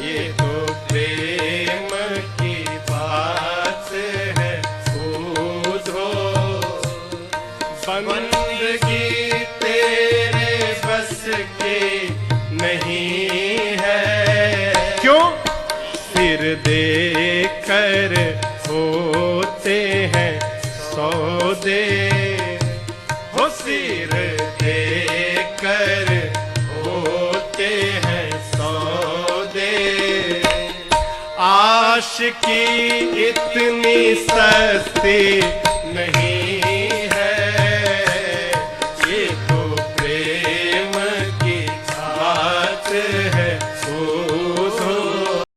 ये तो प्रेम की बात है बूझो, बंदगी तेरे बस की नहीं है। क्यों? सिर देकर होते हैं सौदे, हो सिर देकर होते हैं सौदे। आशिकी इतनी सस्ती नहीं